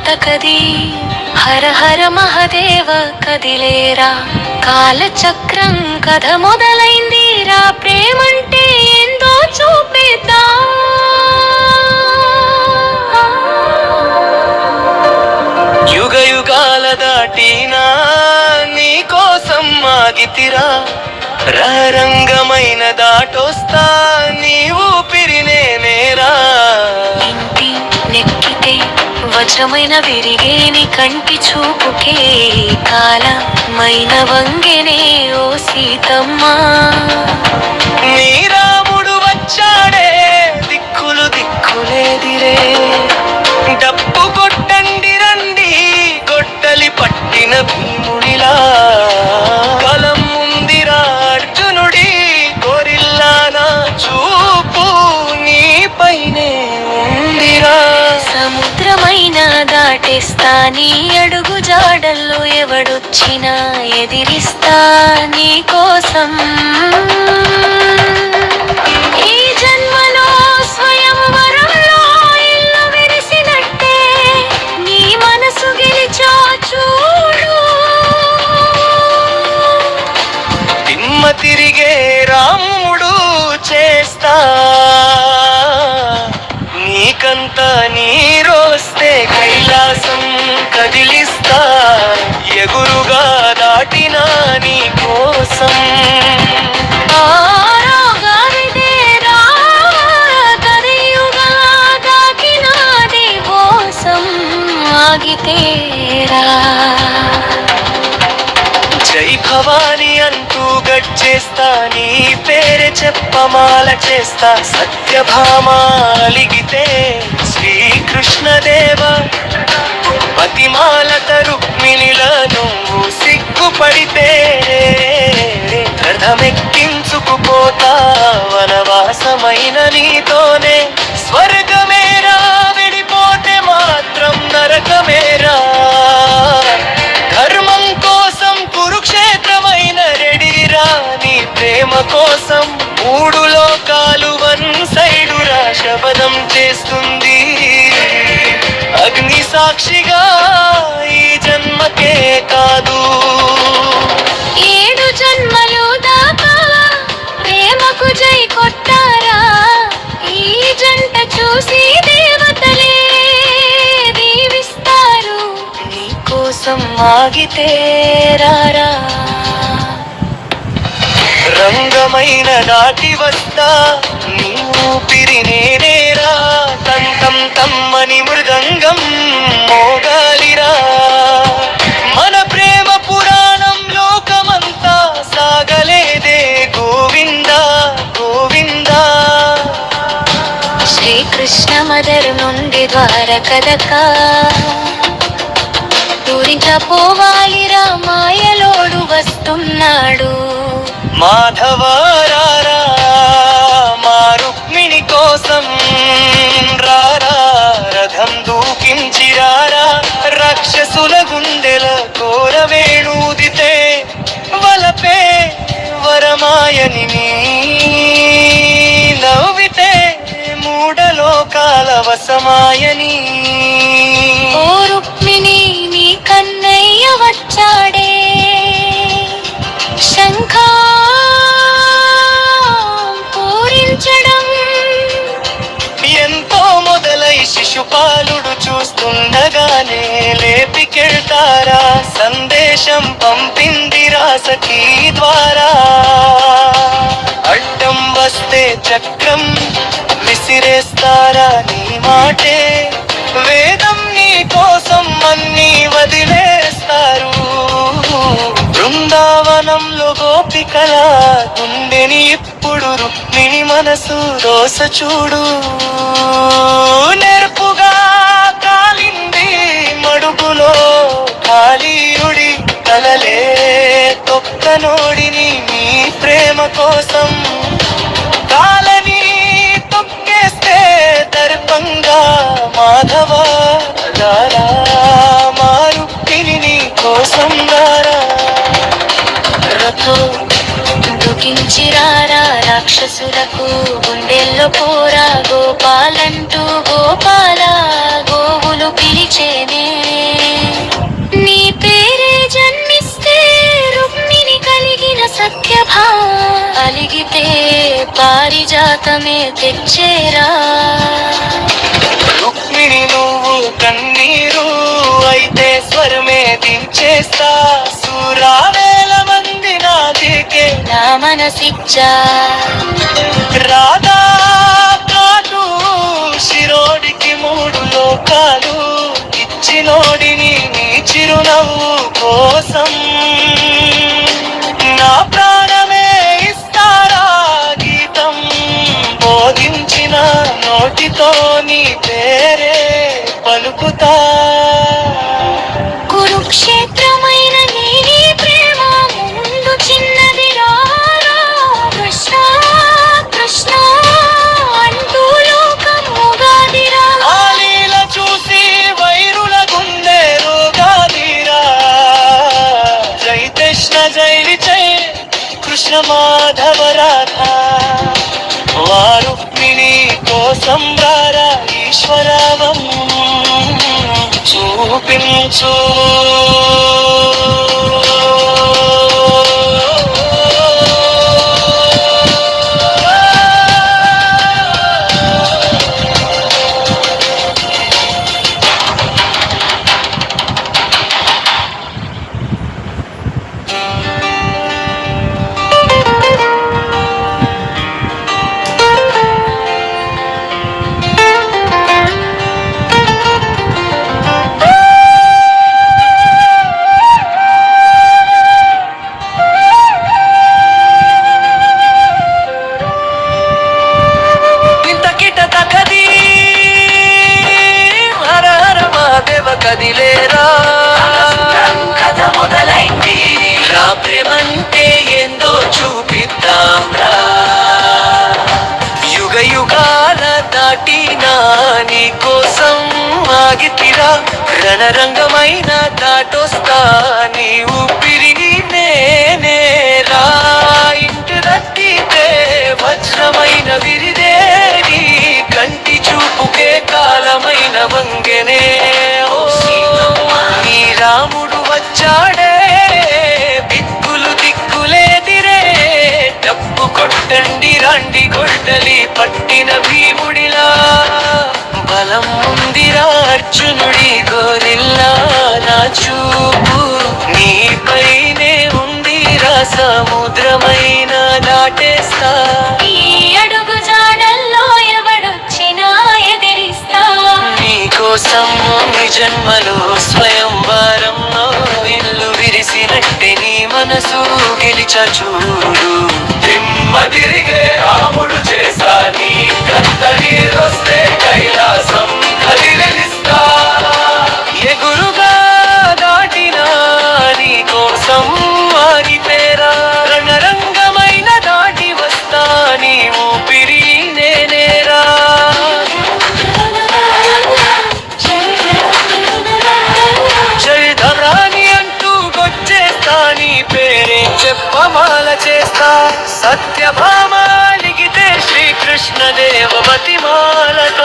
తర్వాత కది హర హర మహదేవ కదిలేరా, కాలచక్రం కథ మొదలైందిరా, ప్రేమంటే ఏందో చూపిద్దా. యుగ యుగాల దాటినా నీ కోసం ఆగితిరా, రంగమైన దాటొస్తా నీ ఊపిరినే నేరా. ఇంటి నెక్కితే వజ్రమైన విరిగేని కంటి చూపుకే, కాలమైన వంగెనే ఓ సీతమ్మ. నీ రాముడు వచ్చాడే దిక్కులు దిక్కులేదిరే, డప్పు కొట్టండి రండి గొడ్డలి పట్టిన భీముడిలా. కలం ముందిరా అర్జునుడి గోరిల్లానా, చూపు నీ పైనే ఉందిరా. సముద్రమైన దాటేస్తా నీ అడుగు జాడల్లో, ఎవడొచ్చినా ఎదిరిస్తా నీ కోసం. ఈ జన్మలో స్వయంవరంలో ఇల్లు విరిసినట్టే నీ మనసు గెలిచా చూడు. దిమ్మ తిరిగే రాముడు చేస్తా, నీకంతా నీరొస్తే కైలాసం కదిలిస్తా, ఎగురుగా దాటినా నీ కోసం. జై భవాని అంటూ గడ్చేస్తా, నీ పేరే చెప్పమాల చేస్తా, సత్యభామాలిగితే శ్రీకృష్ణదేవ పతిమాలత రుక్మిణిల నువ్వు సిగ్గుపడితే, రథమెక్కించుకుపోతా వనవాసమైన నీతోనే, స్వర్గమేరా విడిపోతే మాత్రం నరకమేరా. ధర్మం కోసం కురుక్షేత్రమైన రెడీరా, నీ ప్రేమ కోసం మూడు లోకాలు వన్ సైడురా శపథం చేస్తుంది. అగ్ని సాక్షిగా ఈ జన్మకే కాదు, 7 జన్మలు దాకా ప్రేమకు జై కొట్టారా, ఈ జంట చూసి దేవతలే దీవిస్తారు. నీ కోసం ఆగితే రారా, రంగమైన దాటి వస్తా నీ ఊపిరి నేనేరా. తంతం తమ్మని మృదంగం మోగాలిరా, మన ప్రేమ పురాణం లోకమంతా సాగలేదే గోవిందా గోవిందా. శ్రీకృష్ణ మదర్ నుండి ద్వారకదకా, పూరించపోవాలిరా మాయలోడు వస్తున్నాడు. మాధవారారా మా రుక్మిణి కోసం రారా, రథం దూకించిరారా, రాక్షసుల గుండెల కోరవేణూదితే, వలపే వరమాయని నీ నవ్వితే, మూడలోకాల వసమాయని. ఓ రుక్మిణి నీ కన్నయ్య వచ్చాడే, శంఖా పూరించడం ఎంతో మొదలై శిశుపాలుడు చూస్తుండగానే లేపికెళ్తారా, సందేశం పంపిందిరా సఖీ ద్వారా. అడ్డం వస్తే చక్రం విసిరేస్తారా, నీ మాటే వేదం, నీ కోసం అన్నీ వదిలేస్తారు. బృందావనంలో గోపికల గుండెని ఇప్పుడు రుక్మిణి మనసు దోస చూడు. నెరుపుగా కాలింది మడుగులో కాళీయుడి తలలే తొక్కనోడిని, నీ ప్రేమ కోసం కాలని తొక్కేస్తే దర్పంగా మాధవ దారా, మా రుక్మిణి నీ కోసం దారా. రథం దుఃఖించిరారా, రాక్షసులకు గుండెల్లో పోరా, గోపాలంటూ గోపాల గోవులు పిలిచేనే. అమృతమే తెచ్చేరా. రుక్మిణి నువ్వు కన్నీరు అయితే స్వరమే దించేస్తా. సూరావేల మంది నాదికే నా మనసిచ్చా. రాధా కాటు శిరోడికి 3 లోకాలు ఇచ్చినోడిని నీ చిరునవ్వు కోసం నా ప్రాణమే ఇస్తారా గీతం. బోధించిన నోటితో నీ పేరే పలుకుతా. కురుక్షేత్రమైన నీ ప్రేమ ముందు చిన్నది రారా. కృష్ణ కృష్ణ అంటూ లోకం ఉగాదిరా. ఆ లీల చూసి వైరుల గుండె రోగాదిరా. జై కృష్ణ జై జై కృష్ణ మాధవ రాధా. వారుక్మిణి కోసం రారా ఈశ్వరావం చూపించు. కదిలేరా కథ మొదలైంది. రా ప్రేమంటే ఏందో చూపిద్దాం రా. యుగ యుగాల దాటినా నీ కోసం ఆగితిరా. రణరంగమైన దాటొస్తా నీ ఊపిరి నేనేరా. ఇంటి రట్టితే వజ్రమైన విరిదేని కంటి చూపుకే కాలమైన వంగెనే. నీ రాముడు వచ్చాడే దిక్కులు దిక్కులేదిరే. డప్పు కొట్టండి రాండి గొడ్డలి పట్టిన భీముడిలా. బలం ఉందిరా అర్జునుడి గోరిల్లా. నా చూపు నీపైనే ఉందిరా సముద్రమైన దాటేస్తా. ఈ అడుగు జాడల్లో ఎవడొచ్చినా ఎదిరిస్తా. నీకోసం నీ జన్మలో స్వయంవరం ఇల్లు విరిసినట్టే నీ మనసు గెలిచా చూడు. దిమ్మ తిరిగే రాముడు చేసా నీ కత్తడిరొస్తే కైలాసం కదిలిస్తా. ఎగురుగా దాటినా నీ కోసం ఆగితేరా. రణరంగమైన దాటి వస్తా నీ ఊపిరి నేనేరా. జయధరాని అంటూ గొచ్చేస్తా. నీ పేరే చెప్పమాల చేస్తా. సత్యభామ లిగితే శ్రీకృష్ణ దేవమతి మాలక.